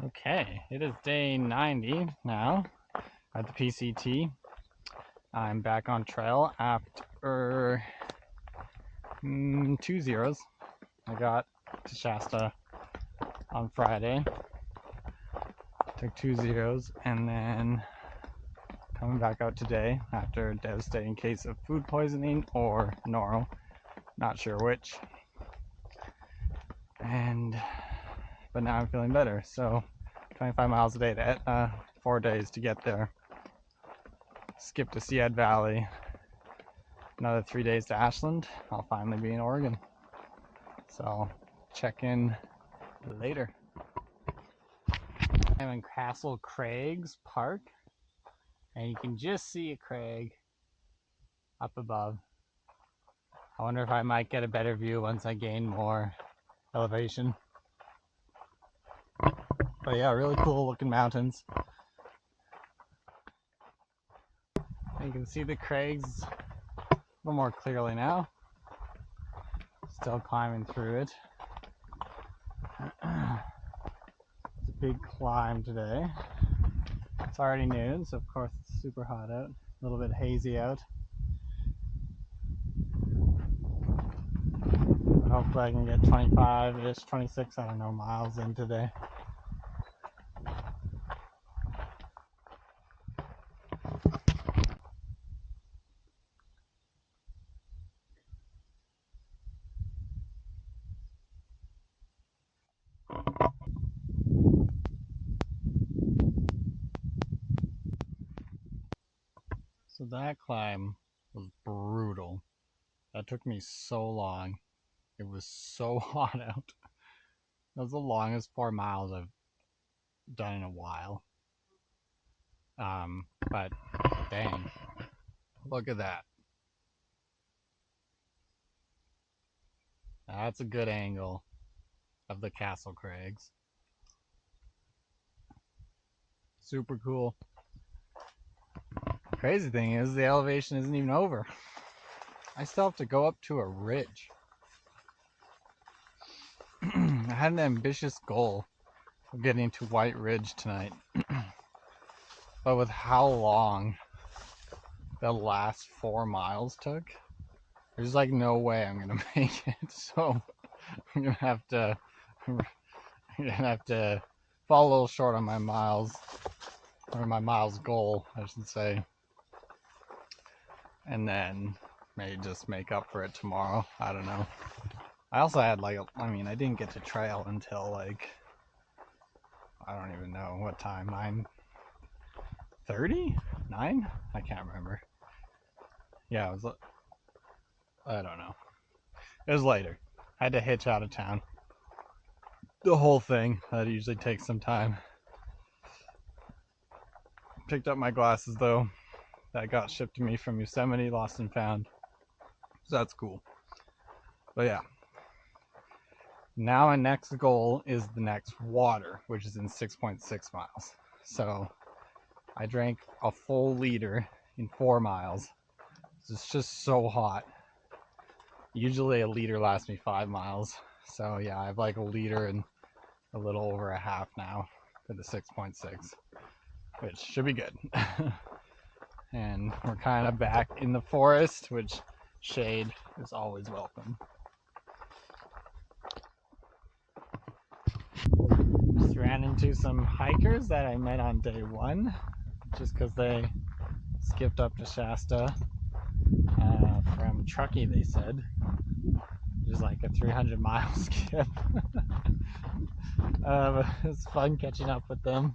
Okay, it is day 90 now at the PCT. I'm back on trail after 2 zeros. I got to Shasta on Friday, took 2 zeros, and then coming back out today after a devastating case of food poisoning or noro, not sure which. But now I'm feeling better, so 25 miles a day to Etna, 4 days to get there. Skip to Sead Valley, another 3 days to Ashland. I'll finally be in Oregon. So check in later. I'm in Castle Craig's Park, and you can just see a crag up above. I wonder if I might get a better view once I gain more elevation. But yeah, really cool looking mountains. And you can see the crags a little more clearly now. Still climbing through it. It's a big climb today. It's already noon, so of course it's super hot out. A little bit hazy out. But hopefully I can get 25-ish, 26, I don't know, miles in today. So that climb was brutal. That took me so long. It was so hot out. That was the longest 4 miles I've done in a while. But dang, look at that. That's a good angle of the Castle Crags. Super cool. Crazy thing is the elevation isn't even over. I still have to go up to a ridge. I had an ambitious goal of getting to White Ridge tonight. But with how long the last 4 miles took, there's like no way I'm gonna make it. So I'm gonna have to fall a little short on my miles, or my miles goal, I should say, and then maybe just make up for it tomorrow. I don't know. I also had I didn't get to trail until I don't even know what time, 9:30? 9? I can't remember. Yeah, it was, I don't know. It was later. I had to hitch out of town. The whole thing, that usually takes some time. Picked up my glasses though. That got shipped to me from Yosemite, lost and found. So that's cool. But yeah. Now my next goal is the next water, which is in 6.6 miles. So I drank a full liter in 4 miles. It's just so hot. Usually a liter lasts me 5 miles. So yeah, I have like a liter and a little over a half now for the 6.6, which should be good. And we're kind of back in the forest, which shade is always welcome. Just ran into some hikers that I met on day 1, just because they skipped up to Shasta from Truckee, they said. Just like a 300-mile skip. It was fun catching up with them.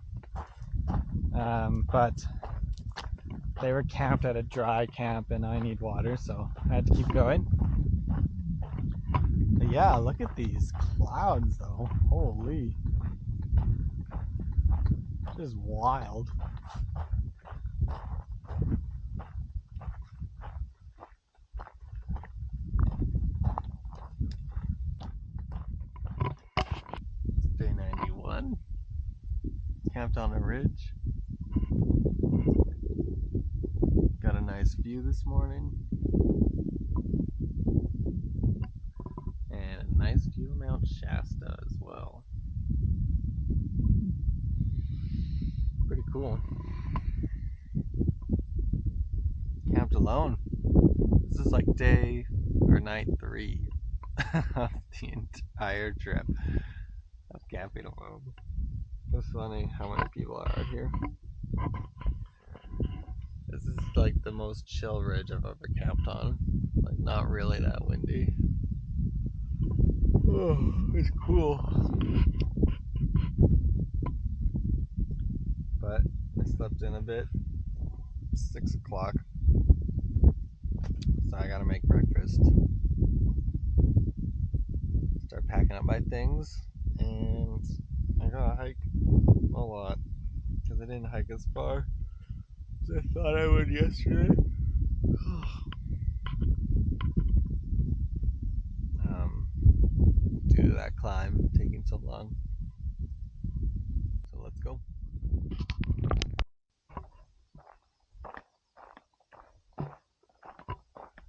But they were camped at a dry camp and I need water, so I had to keep going. But yeah, look at these clouds though. Holy. Just wild. Day 91. Camped on a ridge. Got a nice view this morning. And a nice view of Mount Shasta as well. cool. Camped alone. This is like day or night 3 of the entire trip of camping alone. It's funny how many people are out here. This is like the most chill ridge I've ever camped on. Like not really that windy. Oh, it's cool. But I slept in a bit. It's 6 o'clock. So I gotta make breakfast. Start packing up my things. And I gotta hike a lot. Because I didn't hike as far as I thought I would yesterday. Due to that climb taking so long. So let's go.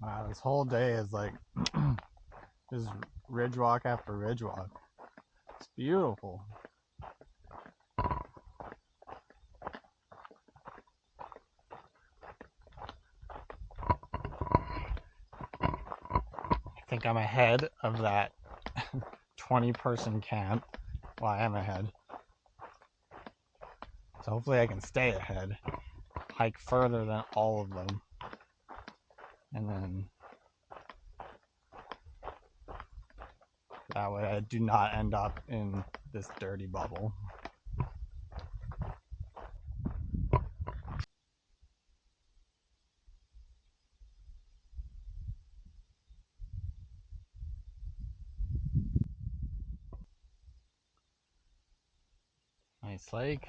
Wow, this whole day is like just ridge walk after ridge walk. It's beautiful. I think I'm ahead of that 20-person camp. Well, I am ahead. So hopefully I can stay ahead. Hike further than all of them. And then that way I do not end up in this dirty bubble. Nice lake.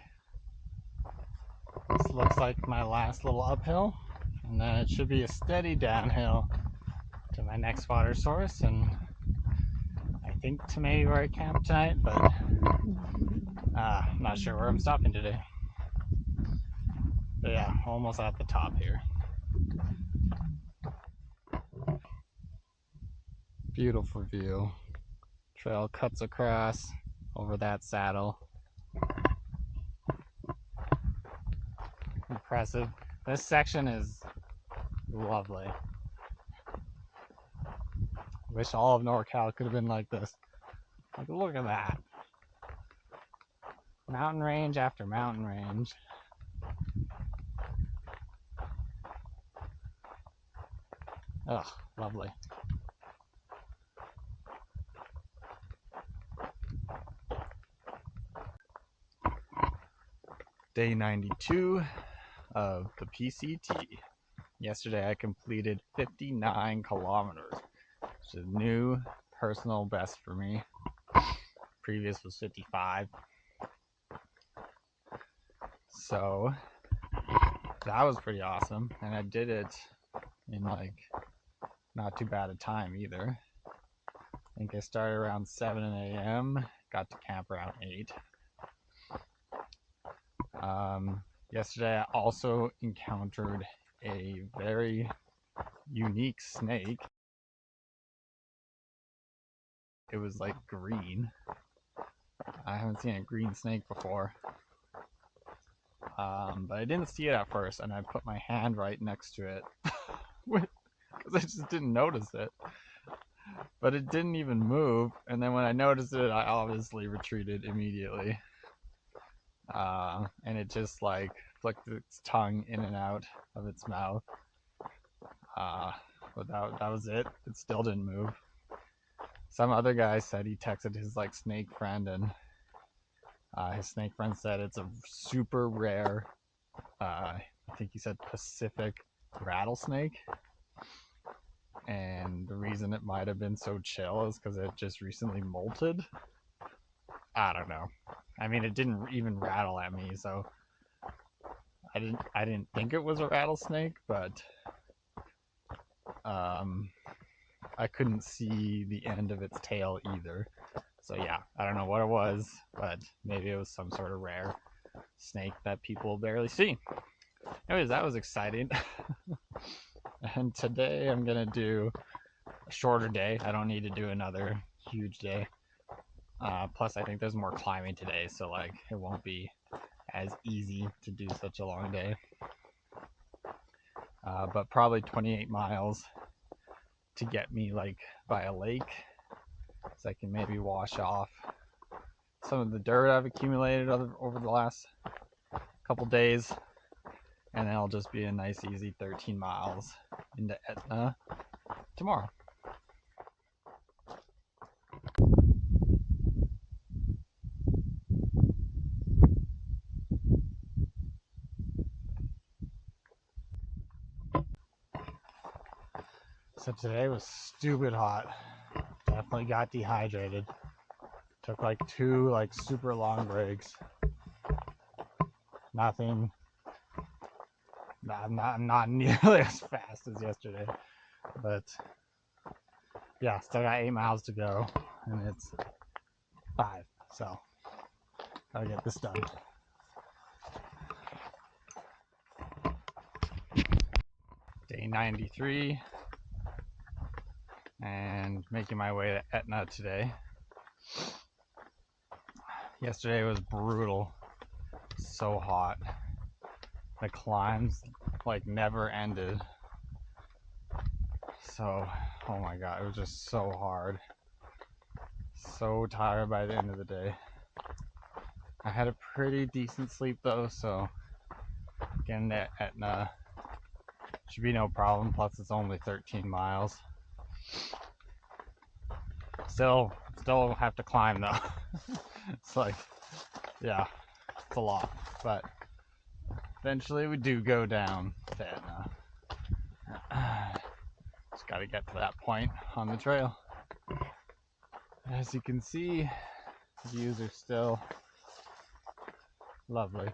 This looks like my last little uphill, and then it should be a steady downhill to my next water source, and I think to maybe where I camp tonight, but I'm not sure where I'm stopping today. But yeah, almost at the top here. Beautiful view. Trail cuts across over that saddle. Impressive. This section is lovely. Wish all of NorCal could have been like this. Like, look at that. Mountain range after mountain range. Ugh, lovely. Day 92 of the PCT. Yesterday I completed 59 kilometers, which is a new personal best for me. Previous was 55. So that was pretty awesome, and I did it in like not too bad a time either. I think I started around 7 a.m., got to camp around 8. Yesterday I also encountered a very unique snake. It was like green. I haven't seen a green snake before. But I didn't see it at first, and I put my hand right next to it because I just didn't notice it. But it didn't even move, and then when I noticed it, I obviously retreated immediately. And it just like flicked its tongue in and out of its mouth. But that was it. It still didn't move. Some other guy said he texted his like snake friend, and his snake friend said it's a super rare, I think he said Pacific rattlesnake. And the reason it might have been so chill is because it just recently molted. I don't know. I mean, it didn't even rattle at me, so I didn't think it was a rattlesnake, but I couldn't see the end of its tail either. So yeah, I don't know what it was, but maybe it was some sort of rare snake that people barely see. Anyways, that was exciting. And today I'm gonna do a shorter day. I don't need to do another huge day. Plus I think there's more climbing today, so like it won't be as easy to do such a long day. But probably 28 miles to get me like by a lake, so I can maybe wash off some of the dirt I've accumulated over the last couple days, and then it'll just be a nice easy 13 miles into Etna tomorrow. So today was stupid hot. Definitely got dehydrated. Took like 2 like super long breaks. Nothing. Not nearly as fast as yesterday, but yeah, still got 8 miles to go, and it's 5. So gotta get this done. Day 93, and making my way to Etna today. Yesterday was brutal. So hot. The climbs like never ended. So, oh my god, it was just so hard. So tired by the end of the day. I had a pretty decent sleep though, so getting to Etna should be no problem. Plus it's only 13 miles. Still have to climb though. It's like, yeah, it's a lot, but eventually we do go down to Etna. Just got to get to that point on the trail. As you can see, the views are still lovely.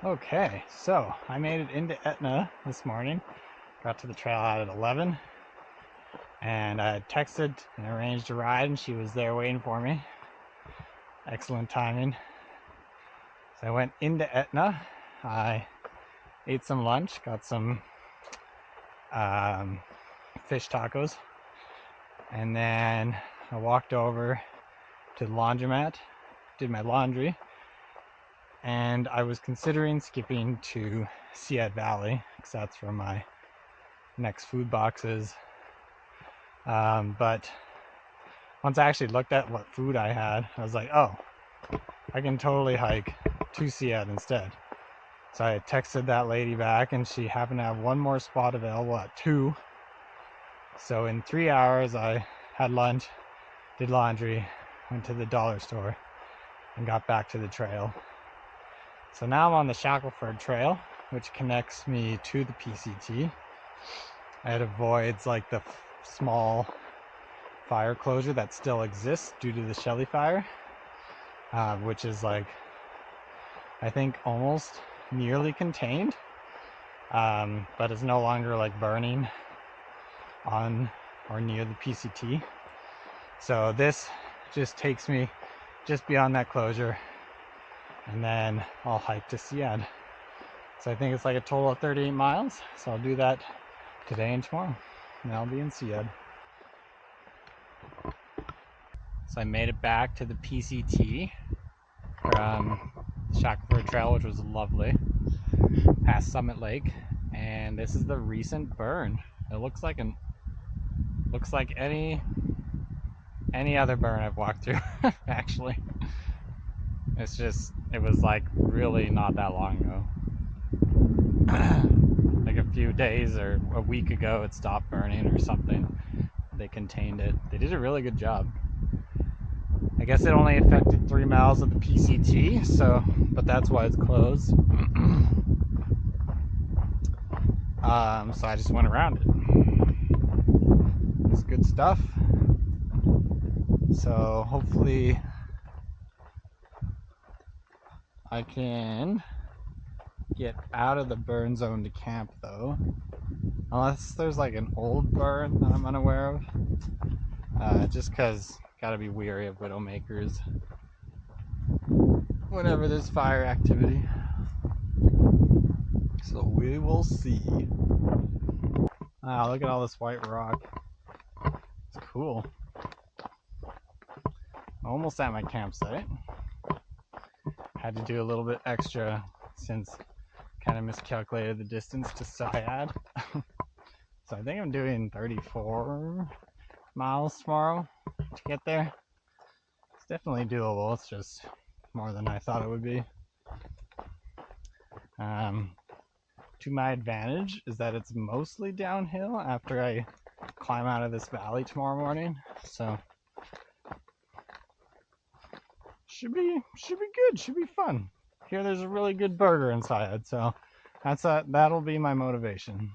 Okay, so I made it into Etna this morning. Got to the trail out at 11, and I had texted and arranged a ride, and she was there waiting for me. Excellent timing. So I went into Etna. I ate some lunch, got some fish tacos, and then I walked over to the laundromat, did my laundry, and I was considering skipping to Sead Valley because that's where my next food box is. But once I actually looked at what food I had, I was like, oh, I can totally hike to Sead instead. So I texted that lady back, and she happened to have one more spot available at 2. So in 3 hours, I had lunch, did laundry, went to the dollar store, and got back to the trail. So now I'm on the Shackleford Trail, which connects me to the PCT. It avoids like the small fire closure that still exists due to the Shelley fire, which is like, I think almost nearly contained, but it's no longer like burning on or near the PCT. So this just takes me just beyond that closure, and then I'll hike to Sead. So I think it's like a total of 38 miles. So I'll do that today and tomorrow, and I'll be in Sead. So I made it back to the PCT from Shackleford Trail, which was lovely, past Summit Lake, and this is the recent burn. It looks like any other burn I've walked through. Actually, it was like really not that long ago. Like a few days or a week ago it stopped burning or something. They contained it. They did a really good job. I guess it only affected 3 miles of the PCT, but that's why it's closed. So I just went around it. It's good stuff. So hopefully I can get out of the burn zone to camp though. Unless there's like an old burn that I'm unaware of. just because gotta be weary of widowmakers whenever there's fire activity. So we will see. Wow, look at all this white rock. It's cool. Almost at my campsite. Had to do a little bit extra since kind of miscalculated the distance to Syad. So I think I'm doing 34 miles tomorrow to get there. It's definitely doable. It's just more than I thought it would be. To my advantage is that it's mostly downhill after I climb out of this valley tomorrow morning. So should be good. Should be fun. Here there's a really good burger inside, so that'll be my motivation.